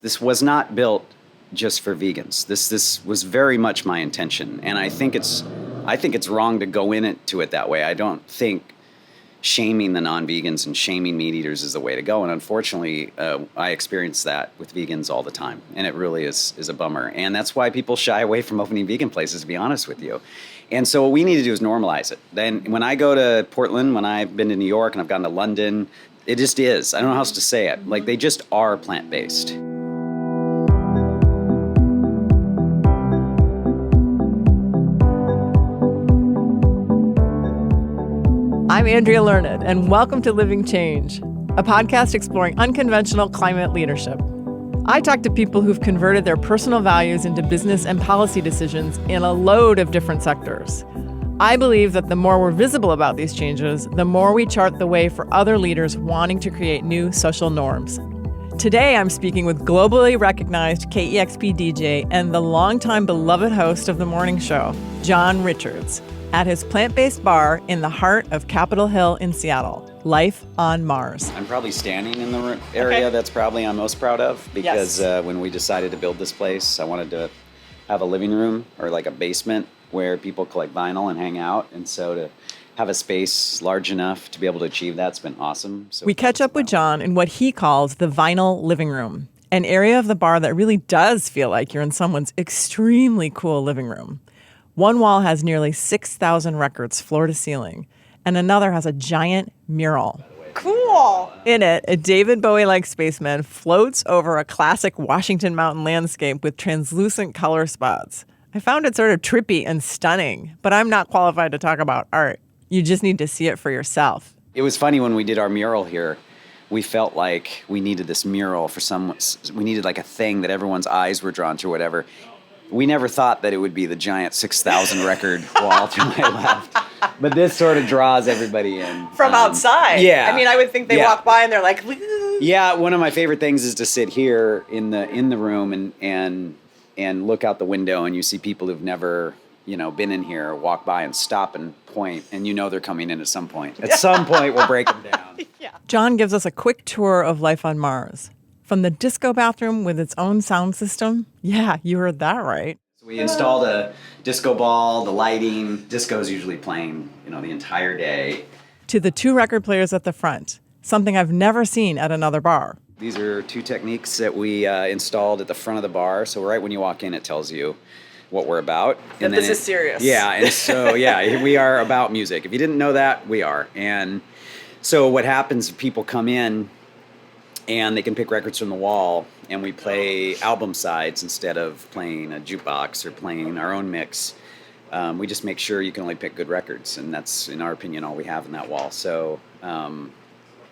This was not built just for vegans. This was very much my intention, and I think it's wrong to go into it that way. I don't think shaming the non-vegans and shaming meat eaters is the way to go. And unfortunately, I experience that with vegans all the time, and it really is a bummer. And that's why people shy away from opening vegan places, to be honest with you. And so what we need to do is normalize it. Then when I go to Portland, when I've been to New York and I've gone to London, it just is. I don't know how else to say it. Like, they just are plant-based. I'm Andrea Learned, and welcome to Living Change, a podcast exploring unconventional climate leadership. I talk to people who've converted their personal values into business and policy decisions in a load of different sectors. I believe that the more we're visible about these changes, the more we chart the way for other leaders wanting to create new social norms. Today, I'm speaking with globally recognized KEXP DJ and the longtime beloved host of the morning show, John Richards, at his plant-based bar in the heart of Capitol Hill in Seattle, Life on Mars. I'm probably standing in the area that's probably I'm most proud of, because when we decided to build this place, I wanted to have a living room or like a basement where people collect vinyl and hang out. And so to have a space large enough to be able to achieve that's been awesome. So we catch up with John in what he calls the vinyl living room, an area of the bar that really does feel like you're in someone's extremely cool living room. One wall has nearly 6,000 records floor to ceiling, and another has a giant mural. Cool! In it, a David Bowie-like spaceman floats over a classic Washington Mountain landscape with translucent color spots. I found it sort of trippy and stunning, but I'm not qualified to talk about art. You just need to see it for yourself. It was funny when we did our mural here. We felt like we needed this mural for we needed like a thing that everyone's eyes were drawn to, whatever. We never thought that it would be the giant 6,000 record wall to my left. But this sort of draws everybody in. From outside. Yeah. I mean, I would think they walk by and they're like, woo. Yeah, one of my favorite things is to sit here in the room and look out the window, and you see people who've never, been in here walk by and stop and point, and they're coming in at some point. At some point, we'll break them down. Yeah. John gives us a quick tour of Life on Mars. From the disco bathroom with its own sound system. Yeah, you heard that right. So we installed a disco ball, the lighting. Disco's usually playing, the entire day. To the 2 record players at the front, something I've never seen at another bar. These are 2 techniques that we installed at the front of the bar. So right when you walk in, it tells you what we're about. And this is serious. Yeah, and so, we are about music. If you didn't know that, we are. And so what happens if people come in, and they can pick records from the wall, and we play album sides instead of playing a jukebox or playing our own mix. We just make sure you can only pick good records, and that's, in our opinion, all we have in that wall. So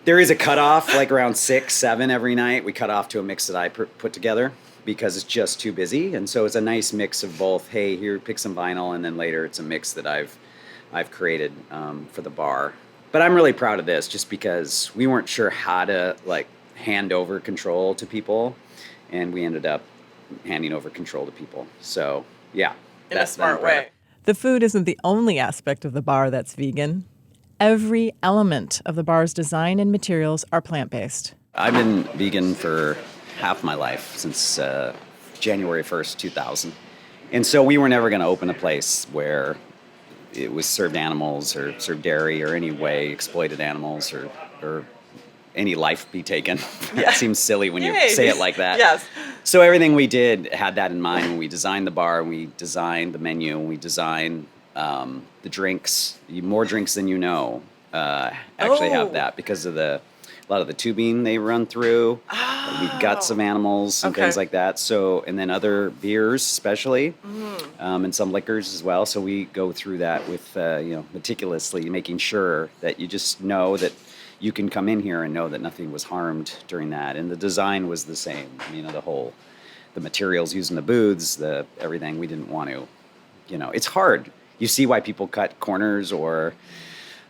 there is a cutoff, like around 6, 7 every night. We cut off to a mix that I put together because it's just too busy. And so it's a nice mix of both, hey, here, pick some vinyl, and then later it's a mix that I've created for the bar. But I'm really proud of this just because we weren't sure how to, hand over control to people, and we ended up handing over control to people. So, yeah. In a smart way. The food isn't the only aspect of the bar that's vegan. Every element of the bar's design and materials are plant-based. I've been vegan for half my life, since January 1st, 2000. And so we were never going to open a place where it was served animals or served dairy or any way exploited animals or any life be taken. It seems silly when you say it like that. Yes. So everything we did had that in mind when we designed the bar, we designed the menu, and we designed the drinks. More drinks than actually have that because of a lot of the tubing they run through, the guts of animals and things like that. So, and then other beers especially, and some liquors as well. So we go through that with, meticulously making sure that you just know that you can come in here and know that nothing was harmed during that. And the design was the same. The materials used in the booths, everything, we didn't want to, it's hard. You see why people cut corners or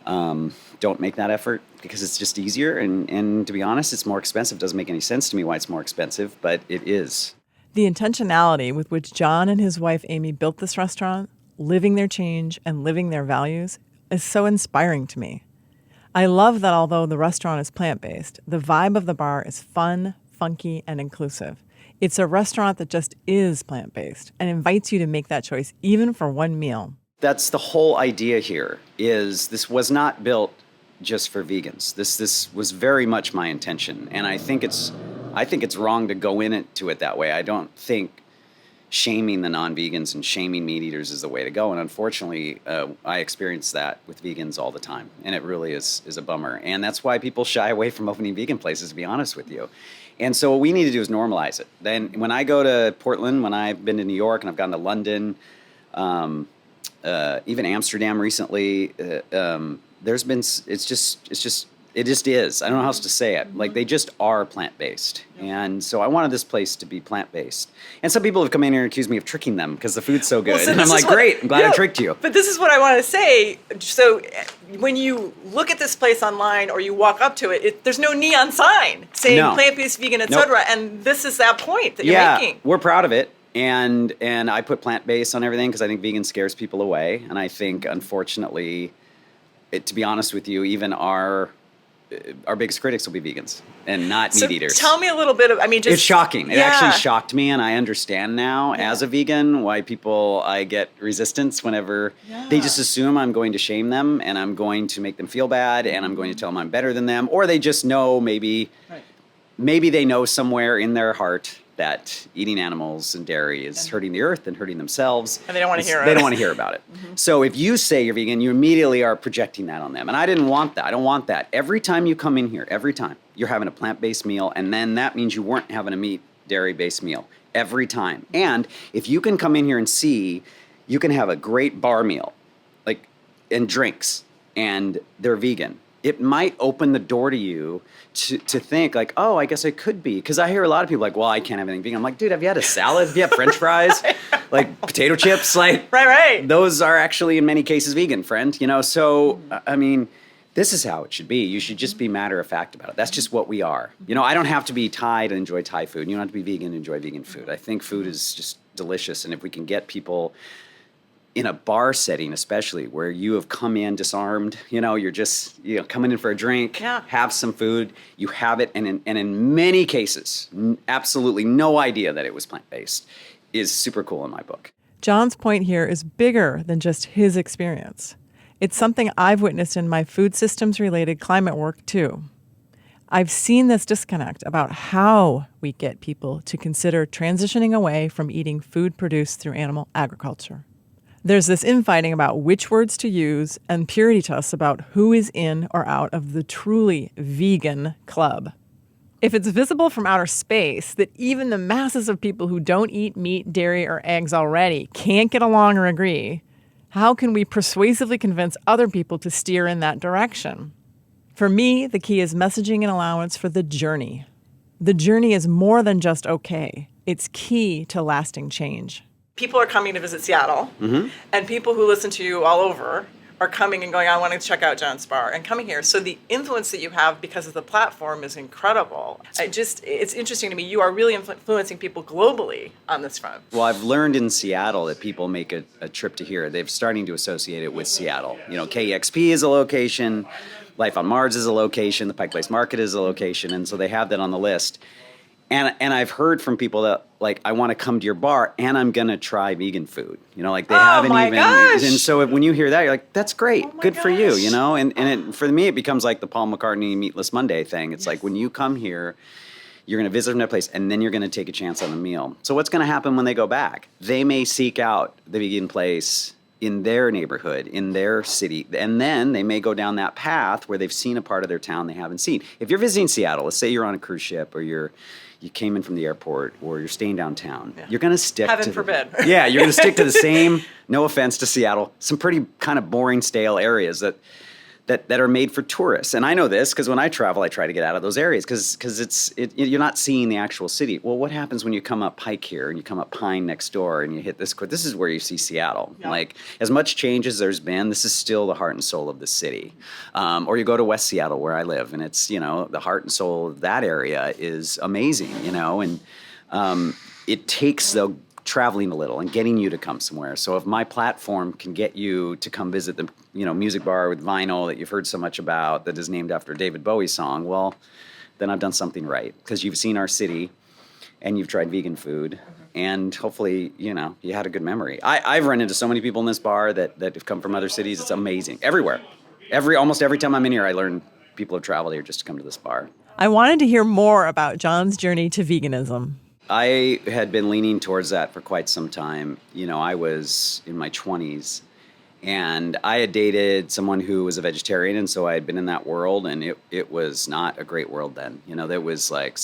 don't make that effort, because it's just easier. And to be honest, it's more expensive. It doesn't make any sense to me why it's more expensive, but it is. The intentionality with which John and his wife Amy built this restaurant, living their change and living their values, is so inspiring to me. I love that although the restaurant is plant-based, the vibe of the bar is fun, funky, and inclusive. It's a restaurant that just is plant-based and invites you to make that choice even for one meal. That's the whole idea here, is this was not built just for vegans. This was very much my intention, and I think it's wrong to go into it that way. I don't think shaming the non-vegans and shaming meat eaters is the way to go. And unfortunately, I experience that with vegans all the time, and it really is a bummer. And that's why people shy away from opening vegan places, to be honest with you. And so what we need to do is normalize it. Then when I go to Portland, when I've been to New York, and I've gone to London, even Amsterdam recently, there's been, it just is. I don't know how else to say it. Like, they just are plant-based. And so I wanted this place to be plant-based. And some people have come in here and accused me of tricking them because the food's so good. Well, so and I'm like, great, I'm glad I tricked you. But this is what I want to say. So when you look at this place online or you walk up to it, there's no neon sign saying plant-based, vegan, etc. And this is that point that you're making. We're proud of it. And I put plant-based on everything because I think vegan scares people away. And I think, unfortunately, to be honest with you, even our biggest critics will be vegans and not meat eaters. Tell me a little bit of, it's shocking. It actually shocked me, and I understand now as a vegan why I get resistance whenever they just assume I'm going to shame them and I'm going to make them feel bad and I'm going to tell them I'm better than them, or they just know maybe they know somewhere in their heart that eating animals and dairy is hurting the earth and hurting themselves. And they don't want to hear it. They don't want to hear about it. Mm-hmm. So if you say you're vegan, you immediately are projecting that on them. And I didn't want that. I don't want that. Every time you come in here, every time, you're having a plant-based meal, and then that means you weren't having a meat, dairy-based meal. Every time. And if you can come in here and see, you can have a great bar meal, and drinks, and they're vegan. It might open the door to you to think oh, I guess I could be. Because I hear a lot of people well, I can't have anything vegan. I'm like, dude, have you had a salad? Have you had French fries? Potato chips? Right. Those are actually in many cases vegan, friend. So, I mean, this is how it should be. You should just be matter of fact about it. That's just what we are. I don't have to be Thai to enjoy Thai food. You don't have to be vegan to enjoy vegan food. I think food is just delicious. And if we can get people in a bar setting, especially where you have come in disarmed, you're just coming in for a drink, have some food, you have it, and in many cases, absolutely no idea that it was plant-based is super cool in my book. John's point here is bigger than just his experience. It's something I've witnessed in my food systems-related climate work too. I've seen this disconnect about how we get people to consider transitioning away from eating food produced through animal agriculture. There's this infighting about which words to use and purity tests about who is in or out of the truly vegan club. If it's visible from outer space that even the masses of people who don't eat meat, dairy, or eggs already can't get along or agree, how can we persuasively convince other people to steer in that direction? For me, the key is messaging and allowance for the journey. The journey is more than just okay. It's key to lasting change. People are coming to visit Seattle, and people who listen to you all over are coming and going, I want to check out John's bar, and coming here. So the influence that you have because of the platform is incredible. It's interesting to me. You are really influencing people globally on this front. Well, I've learned in Seattle that people make a trip to here. They're starting to associate it with Seattle. KEXP is a location, Life on Mars is a location, the Pike Place Market is a location, and so they have that on the list. And I've heard from people that I want to come to your bar and I'm gonna try vegan food. They haven't even. Gosh. And so when you hear that, you're like, that's great, good for you. And for me, it becomes like the Paul McCartney Meatless Monday thing. It's when you come here, you're gonna visit from that place, and then you're gonna take a chance on a meal. So what's gonna happen when they go back? They may seek out the vegan place in their neighborhood, in their city, and then they may go down that path where they've seen a part of their town they haven't seen. If you're visiting Seattle, let's say you're on a cruise ship or you came in from the airport or you're staying downtown, you're going to stick Heaven forbid. You're going to stick to the same, no offense to Seattle, some pretty kind of boring, stale areas that are made for tourists. And I know this because when I travel, I try to get out of those areas because you're not seeing the actual city. Well, what happens when you come up Pike here and you come up Pine next door and you hit this? This is where you see Seattle. Yeah. As much change as there's been, this is still the heart and soul of the city. Or you go to West Seattle where I live, and it's, the heart and soul of that area is amazing, and it takes the traveling a little and getting you to come somewhere. So if my platform can get you to come visit the music bar with vinyl that you've heard so much about that is named after a David Bowie song, well, then I've done something right because you've seen our city and you've tried vegan food, and hopefully, you had a good memory. I've run into so many people in this bar that have come from other cities. It's amazing. Everywhere. Almost every time I'm in here, I learn people have traveled here just to come to this bar. I wanted to hear more about John's journey to veganism. I had been leaning towards that for quite some time. I was in my 20s, and I had dated someone who was a vegetarian, and so I had been in that world, and it was not a great world then. There was like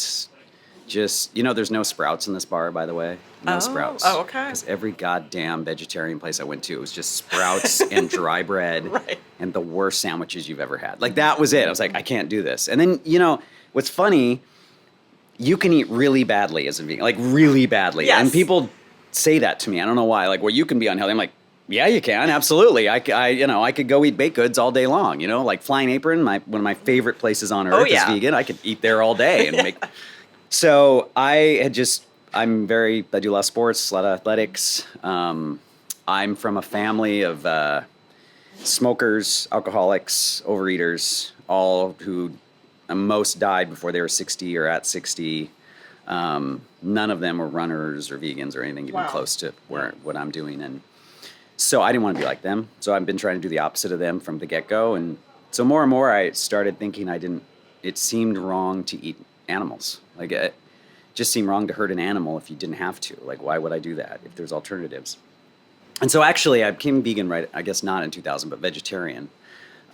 just, there's no Sprouts in this bar, by the way. No Sprouts. Oh, okay. Because every goddamn vegetarian place I went to, it was just Sprouts and dry bread and the worst sandwiches you've ever had. Like, that was it. I was like, I can't do this. And then, what's funny, you can eat really badly as a vegan, like really badly. Yes. And people say that to me. I don't know why. Like, well, you can be unhealthy. I'm like, yeah, you can. Absolutely. I could go eat baked goods all day long. Like Flying Apron, one of my favorite places on earth is vegan. I could eat there all day and make. So I do a lot of sports, a lot of athletics. I'm from a family of smokers, alcoholics, overeaters, all who most died before they were 60 or at 60. None of them were runners or vegans or anything even close to what I'm doing. And so I didn't want to be like them. So I've been trying to do the opposite of them from the get-go. And so more and more I started thinking it seemed wrong to eat animals. Like, it just seemed wrong to hurt an animal if you didn't have to. Like, why would I do that if there's alternatives? And so actually I became vegan, I guess not in 2000, but vegetarian.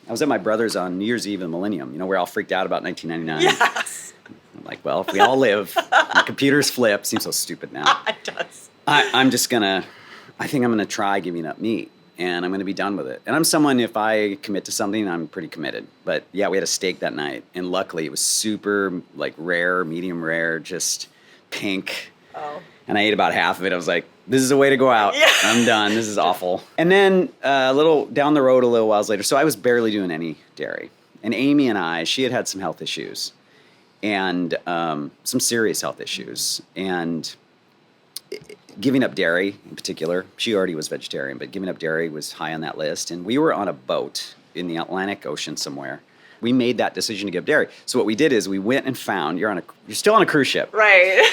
I was at my brother's on New Year's Eve in the Millennium. We're all freaked out about 1999. Yes. I'm like, well, if we all live, the computers flip. Seems so stupid now. It does. I think I'm going to try giving up meat, and I'm going to be done with it. And I'm someone, if I commit to something, I'm pretty committed. But yeah, we had a steak that night, and luckily it was super rare, medium rare, just pink. Oh. And I ate about half of it. I was like, this is a way to go out. Yeah. I'm done. This is awful. And then a little down the road, a little while later, so I was barely doing any dairy. And Amy and she had some health issues, and some serious health issues. And giving up dairy in particular, she already was vegetarian, but giving up dairy was high on that list. And we were on a boat in the Atlantic Ocean somewhere. We made that decision to give up dairy. So what we did is we went and found, you're still on a cruise ship. Right.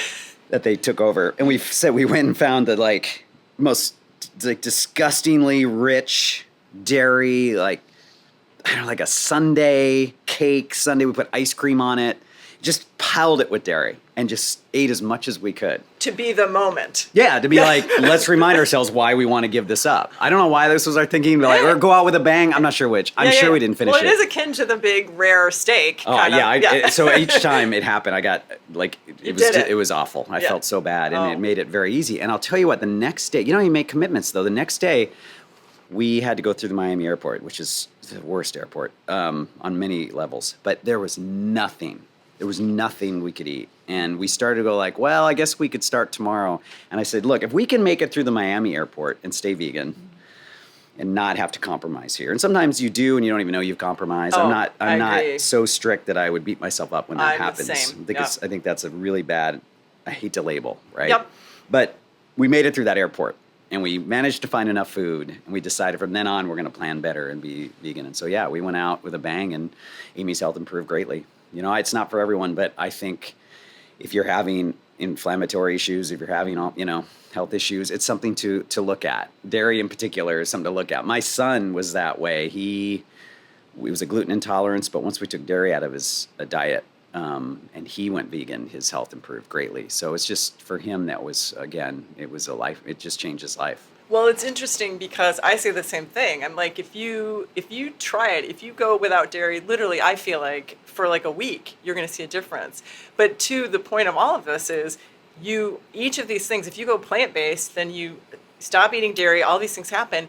That they took over. And we went and found the most disgustingly rich dairy, like a sundae cake sundae. We put ice cream on it, just piled it with dairy and just ate as much as we could. To be the moment. Yeah, to be like, let's remind ourselves why we want to give this up. I don't know why this was our thinking, but or go out with a bang. I'm not sure which. I'm sure we didn't finish it. Well, it is akin to the big rare steak. So each time it happened, I got it was awful. I felt so bad, and it made it very easy. And I'll tell you what, the next day, you make commitments though. The next day, we had to go through the Miami airport, which is the worst airport on many levels. But there was nothing. There was nothing we could eat. And we started to go well, I guess we could start tomorrow. And I said, look, if we can make it through the Miami airport and stay vegan and not have to compromise here. And sometimes you do, and you don't even know you've compromised. I'm not so strict that I would beat myself up when that happens. The same. I think that's a really bad, I hate to label, right? Yep. But we made it through that airport. And we managed to find enough food, and we decided from then on we're going to plan better and be vegan. And so, yeah, we went out with a bang, and Amy's health improved greatly. It's not for everyone, but I think if you're having inflammatory issues, if you're having, health issues, it's something to look at. Dairy in particular is something to look at. My son was that way. He was a gluten intolerance, but once we took dairy out of his diet, and he went vegan, his health improved greatly. So it's just for him, that was, again, it was a life, it just changed his life. Well, it's interesting because I say the same thing. I'm like, if you try it, if you go without dairy, literally, I feel like for a week, you're going to see a difference. But to the point of all of this is each of these things, if you go plant-based, then you stop eating dairy, all these things happen.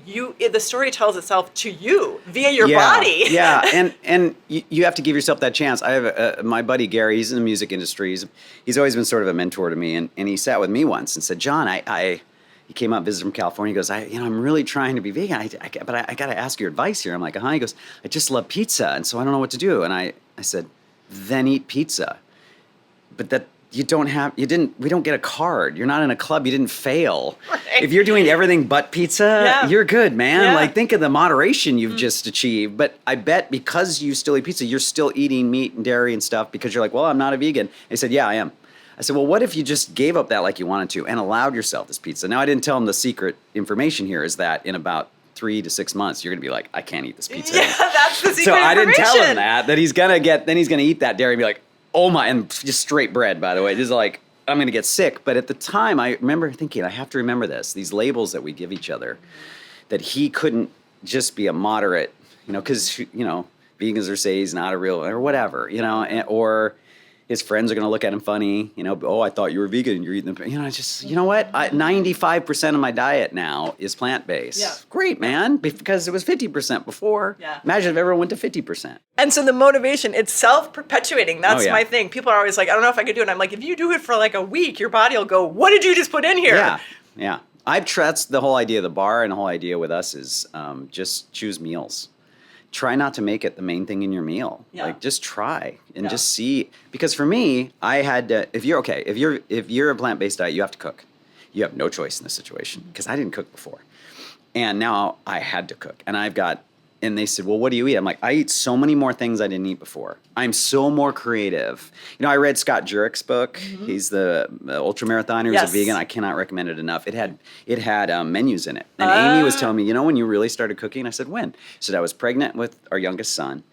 The story tells itself to you via your body. Yeah, and you have to give yourself that chance. I have my buddy Gary. He's in the music industry. He's always been sort of a mentor to me, and he sat with me once and said, John, he came up, visited from California. He goes, I'm really trying to be vegan, but I got to ask your advice here. I'm like, He goes, I just love pizza, and so I don't know what to do. And I said, then eat pizza. But that we don't get a card. You're not in a club. You didn't fail. Right. If you're doing everything but pizza, you're good, man. Yeah. Think of the moderation you've just achieved. But I bet because you still eat pizza, you're still eating meat and dairy and stuff because you're like, well, I'm not a vegan. They said, yeah, I am. I said, well, what if you just gave up that like you wanted to and allowed yourself this pizza? Now, I didn't tell him the secret information here is that in about 3 to 6 months, you're going to be like, I can't eat this pizza. Yeah, that's the secret So I didn't tell him information. that he's going to eat that dairy and be like, oh my, and just straight bread, by the way. This is like, I'm going to get sick. But at the time, I remember thinking, I have to remember this, these labels that we give each other, that he couldn't just be a moderate, because, vegans are say he's not a real, or whatever, or his friends are going to look at him funny, oh, I thought you were vegan, you're eating the, what? 95% of my diet now is plant-based. Yeah. Great, man, because it was 50% before. Yeah. Imagine if everyone went to 50%. And so the motivation, it's self-perpetuating. That's yeah. my thing. People are always like, I don't know if I could do it. And I'm like, if you do it for like a week, your body will go, what did you just put in here? Yeah. That's the whole idea of the bar, and the whole idea with us is just choose meals. Try not to make it the main thing in your meal. Yeah. Like just try and just see. Because for me, I had to, if you're a plant-based diet, you have to cook. You have no choice in this situation because I didn't cook before. And now I had to cook. And they said, well, what do you eat? I'm like, I eat so many more things I didn't eat before. I'm so more creative. I read Scott Jurick's book. Mm-hmm. He's the ultramarathoner who's a vegan. I cannot recommend it enough. It had menus in it. And Amy was telling me, when you really started cooking? I said, when? She said, I was pregnant with our youngest son.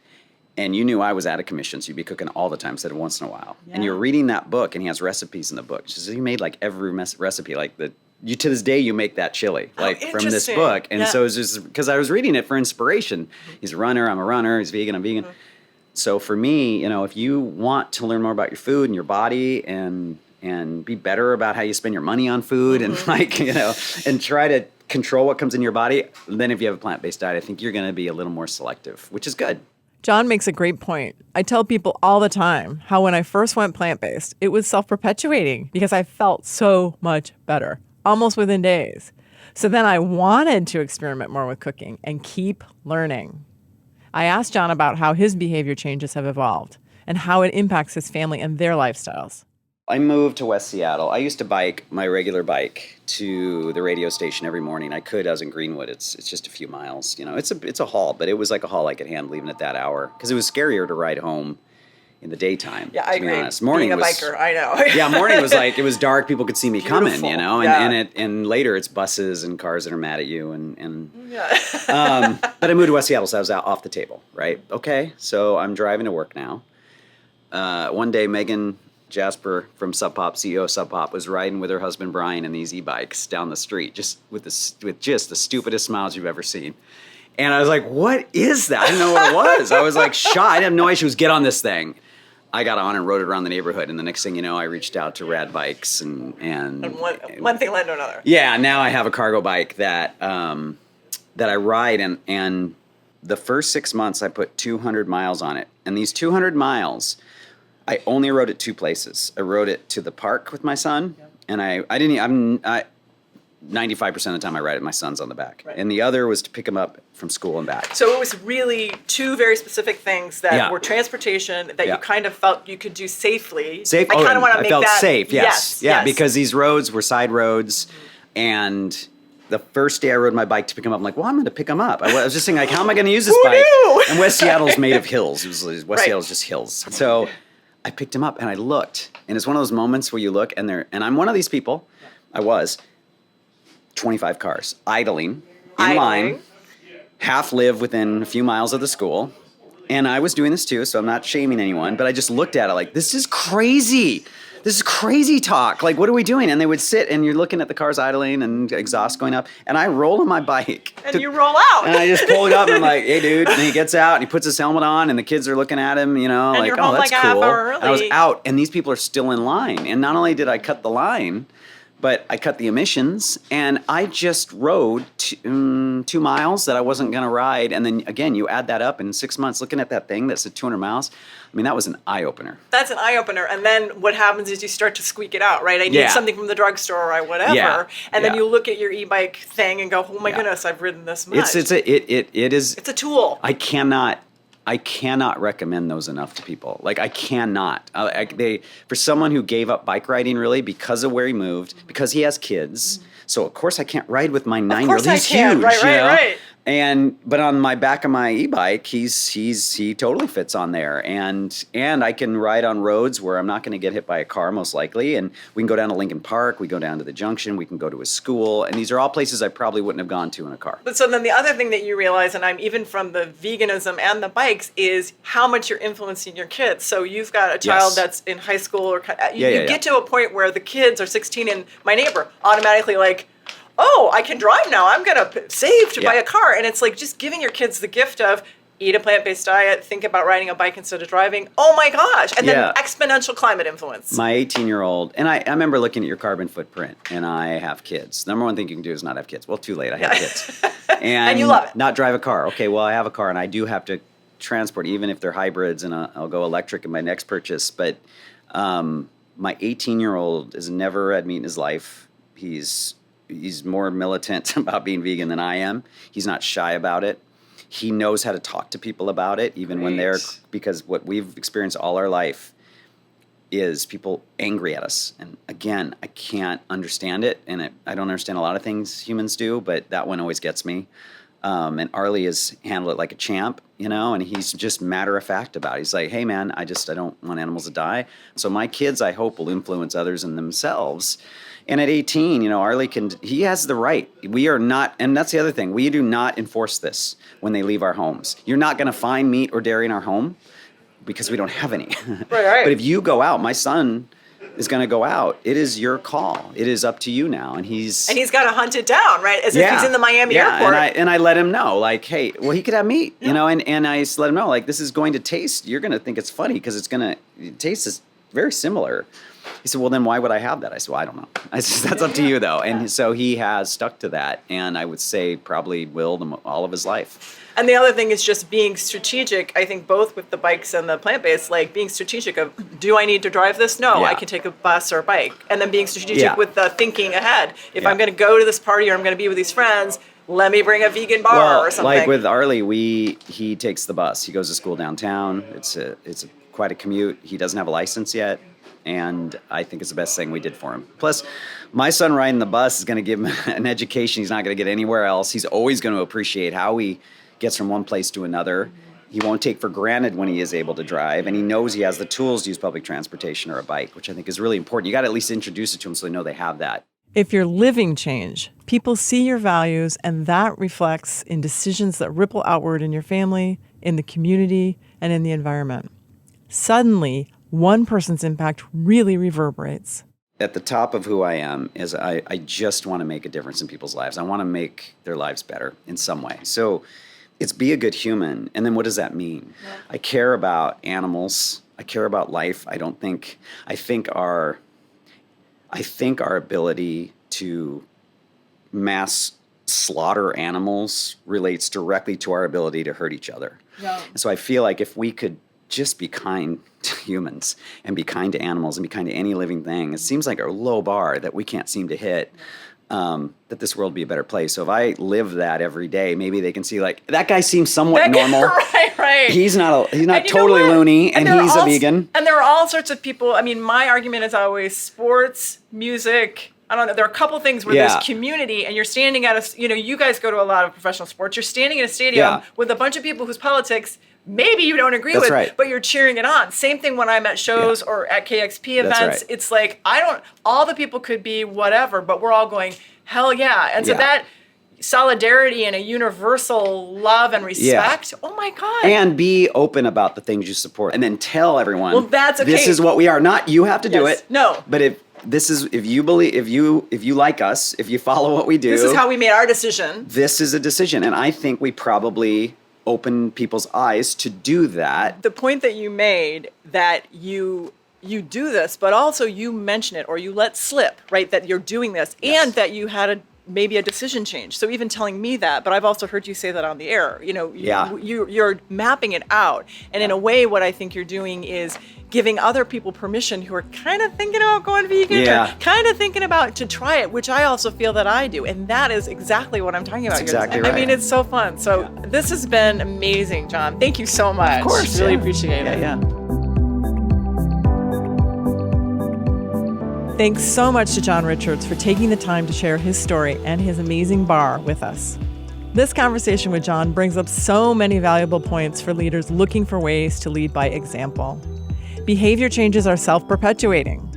And you knew I was out of commission, so you'd be cooking all the time instead of once in a while. Yeah. And you're reading that book, and he has recipes in the book. She said, you made like every recipe, like to this day, you make that chili, like from this book. And so it was just because I was reading it for inspiration. He's a runner, I'm a runner. He's vegan, I'm vegan. So for me, if you want to learn more about your food and your body and be better about how you spend your money on food and and try to control what comes in your body, then if you have a plant-based diet, I think you're going to be a little more selective, which is good. John makes a great point. I tell people all the time how when I first went plant-based, it was self-perpetuating because I felt so much better, almost within days. So then I wanted to experiment more with cooking and keep learning. I asked John about how his behavior changes have evolved and how it impacts his family and their lifestyles. I moved to West Seattle. I used to bike my regular bike to the radio station every morning. I was in Greenwood. It's just a few miles. It's a haul, but it was like a haul I could handle even at that hour because it was scarier to ride home in the daytime. Yeah, I agree. Be honest. Morning Being a biker, I know. Yeah, morning was like it was dark. People could see me coming, Yeah. and later it's buses and cars that are mad at you but I moved to West Seattle, so I was out off the table. Right? Okay, so I'm driving to work now. One day, Megan Jasper from Sub Pop, CEO of Sub Pop, was riding with her husband Brian in these e-bikes down the street, just with just the stupidest smiles you've ever seen. And I was like, "What is that?" I didn't know what it was. I was like shocked. I didn't have no idea she was get on this thing. I got on and rode it around the neighborhood, and the next thing you know, I reached out to Rad Bikes and one thing led to another. Yeah, now I have a cargo bike that I ride, and the first 6 months I put 200 miles on it, and these 200 miles. I only rode it 2 places. I rode it to the park with my son, and I 95% of the time I ride it, my son's on the back. Right. And the other was to pick him up from school and back. So it was really 2 very specific things that were transportation that you kind of felt you could do safely. I kind of want to make that. I felt safe, yes. Yeah, because these roads were side roads, and the first day I rode my bike to pick him up, I'm like, well, I'm going to pick him up. I was just thinking, like, how am I going to use this bike? And West Seattle's made of hills. West Seattle's just hills. So I picked him up and I looked, and it's one of those moments where you look and I'm one of these people. I was 25 cars idling in line, half live within a few miles of the school, and I was doing this too. So I'm not shaming anyone, but I just looked at it like, this is crazy. This is crazy talk. Like, what are we doing? And they would sit, and you're looking at the cars idling and exhaust going up, and I roll on my bike. And you roll out. And I just pull it up, and I'm like, hey, dude. And he gets out, and he puts his helmet on, and the kids are looking at him, and like, you're oh, home that's like cool. Half hour early. And I was out, and these people are still in line. And not only did I cut the line, but I cut the emissions, and I just rode 2 miles that I wasn't going to ride. And then, again, you add that up in 6 months, looking at that thing that's at 200 miles. I mean, that was an eye-opener. That's an eye-opener. And then what happens is you start to squeak it out, right? I need something from the drugstore or whatever. Yeah. And then you look at your e-bike thing and go, oh, my goodness, I've ridden this much. It's a tool. I cannot recommend those enough to people. Like, I cannot. For someone who gave up bike riding, really, because of where he moved, because he has kids. So, of course, I can't ride with my 9-year-old. He's huge. Right. But on my back of my e-bike, he totally fits on there, and I can ride on roads where I'm not going to get hit by a car most likely, and we can go down to Lincoln Park, we go down to the junction, we can go to his school, and these are all places I probably wouldn't have gone to in a car. But so then the other thing that you realize, and I'm even from the veganism and the bikes, is how much you're influencing your kids. So you've got a child that's in high school, or you get to a point where the kids are 16, and my neighbor automatically like, oh, I can drive now. I'm going to save to buy a car. And it's like just giving your kids the gift of eat a plant-based diet, think about riding a bike instead of driving. Oh my gosh. And then exponential climate influence. My 18-year-old, and I remember looking at your carbon footprint, and I have kids. The number one thing you can do is not have kids. Well, too late. I have kids. And you love it. Not drive a car. Okay, well, I have a car, and I do have to transport, even if they're hybrids, and I'll go electric in my next purchase. But my 18-year-old has never had meat in his life. He's more militant about being vegan than I am. He's not shy about it. He knows how to talk to people about it, even when because what we've experienced all our life is people angry at us. And again, I can't understand it. And I don't understand a lot of things humans do, but that one always gets me. And Arlie has handled it like a champ, and he's just matter of fact about it. He's like, hey man, I don't want animals to die. So my kids, I hope, will influence others and themselves. And at 18, Arlie he has the right. We are not, and that's the other thing, we do not enforce this when they leave our homes. You're not going to find meat or dairy in our home because we don't have any. Right. But if you go out, my son is going to go out. It is your call. It is up to you now. And he's got to hunt it down, right? As if he's in the Miami airport. And I let him know, like, hey, well, he could have meat, and I let him know, like, this is going to taste, you're going to think it's funny because taste is very similar. He said, well, then why would I have that? I said, well, I don't know. That's up to you, though. And so he has stuck to that, and I would say probably will all of his life. And the other thing is just being strategic, I think, both with the bikes and the plant-based, like being strategic of, do I need to drive this? No, I can take a bus or a bike. And then being strategic with the thinking ahead. If I'm going to go to this party or I'm going to be with these friends, let me bring a vegan bar or something. Like with Arlie, he takes the bus. He goes to school downtown. It's quite a commute. He doesn't have a license yet. And I think it's the best thing we did for him. Plus, my son riding the bus is going to give him an education he's not going to get anywhere else. He's always going to appreciate how he gets from one place to another. He won't take for granted when he is able to drive. And he knows he has the tools to use public transportation or a bike, which I think is really important. You got to at least introduce it to them so they know they have that. If you're living change, people see your values, and that reflects in decisions that ripple outward in your family, in the community, and in the environment. Suddenly, one person's impact really reverberates. At the top of who I am is I just want to make a difference in people's lives. I want to make their lives better in some way. So it's be a good human. And then what does that mean? Yeah. I care about animals. I care about life. I think our ability to mass slaughter animals relates directly to our ability to hurt each other. Yeah. And so I feel like if we could just be kind to humans and be kind to animals and be kind to any living thing. It seems like a low bar that we can't seem to hit, that this world would be a better place. So if I live that every day, maybe they can see, like, that guy seems somewhat normal. Right. He's not totally loony, and he's a vegan. And there are all sorts of people. I mean, my argument is always sports, music. I don't know. There are a couple things where there's community, and you're standing at you guys go to a lot of professional sports. You're standing in a stadium with a bunch of people whose politics maybe you don't agree with, but you're cheering it on. Same thing when I'm at shows or at KEXP events. It's like, all the people could be whatever, but we're all going, hell yeah. And so that solidarity and a universal love and respect, oh my God. And be open about the things you support, and then tell everyone, well, that's okay. This is what we are. Not you have to do it. No. But if you believe, if you like us, if you follow what we do. This is how we made our decision. This is a decision. And I think we probably open people's eyes to do that. The point that you made, that you do this, but also you mention it or you let slip, right, that you're doing this, and that you had maybe a decision change. So even telling me that, but I've also heard you say that on the air. You're mapping it out. And in a way, what I think you're doing is giving other people permission who are kind of thinking about going vegan, or kind of thinking about to try it, which I also feel that I do. And that is exactly what I'm talking about. That's exactly right. I mean, it's so fun. So this has been amazing, John. Thank you so much. Of course. Really appreciate it. Yeah. Thanks so much to John Richards for taking the time to share his story and his amazing bar with us. This conversation with John brings up so many valuable points for leaders looking for ways to lead by example. Behavior changes are self-perpetuating.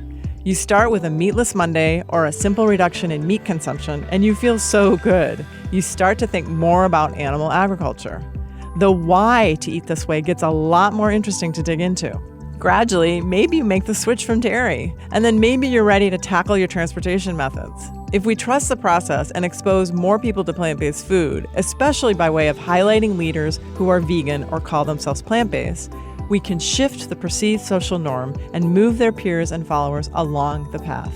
You start with a meatless Monday or a simple reduction in meat consumption, and you feel so good. You start to think more about animal agriculture. The why to eat this way gets a lot more interesting to dig into. Gradually, maybe you make the switch from dairy, and then maybe you're ready to tackle your transportation methods. If we trust the process and expose more people to plant-based food, especially by way of highlighting leaders who are vegan or call themselves plant-based, we can shift the perceived social norm and move their peers and followers along the path.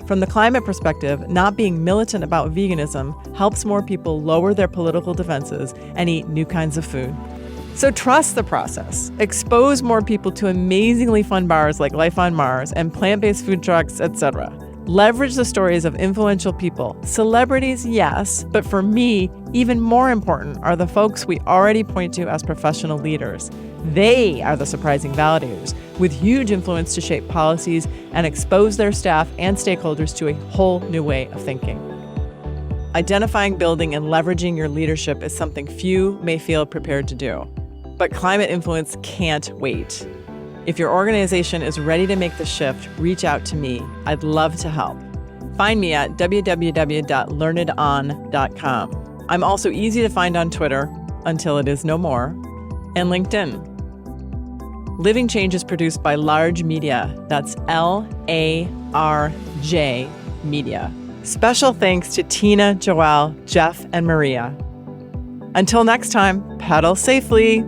From the climate perspective, not being militant about veganism helps more people lower their political defenses and eat new kinds of food. So trust the process. Expose more people to amazingly fun bars like Life on Mars and plant-based food trucks, etc. Leverage the stories of influential people. Celebrities, yes, but for me, even more important are the folks we already point to as professional leaders. They are the surprising validators, with huge influence to shape policies and expose their staff and stakeholders to a whole new way of thinking. Identifying, building, and leveraging your leadership is something few may feel prepared to do. But climate influence can't wait. If your organization is ready to make the shift, reach out to me. I'd love to help. Find me at www.learnedon.com. I'm also easy to find on Twitter, until it is no more, and LinkedIn. Living Change is produced by Large Media. That's L-A-R-J Media. Special thanks to Tina, Joelle, Jeff, and Maria. Until next time, pedal safely.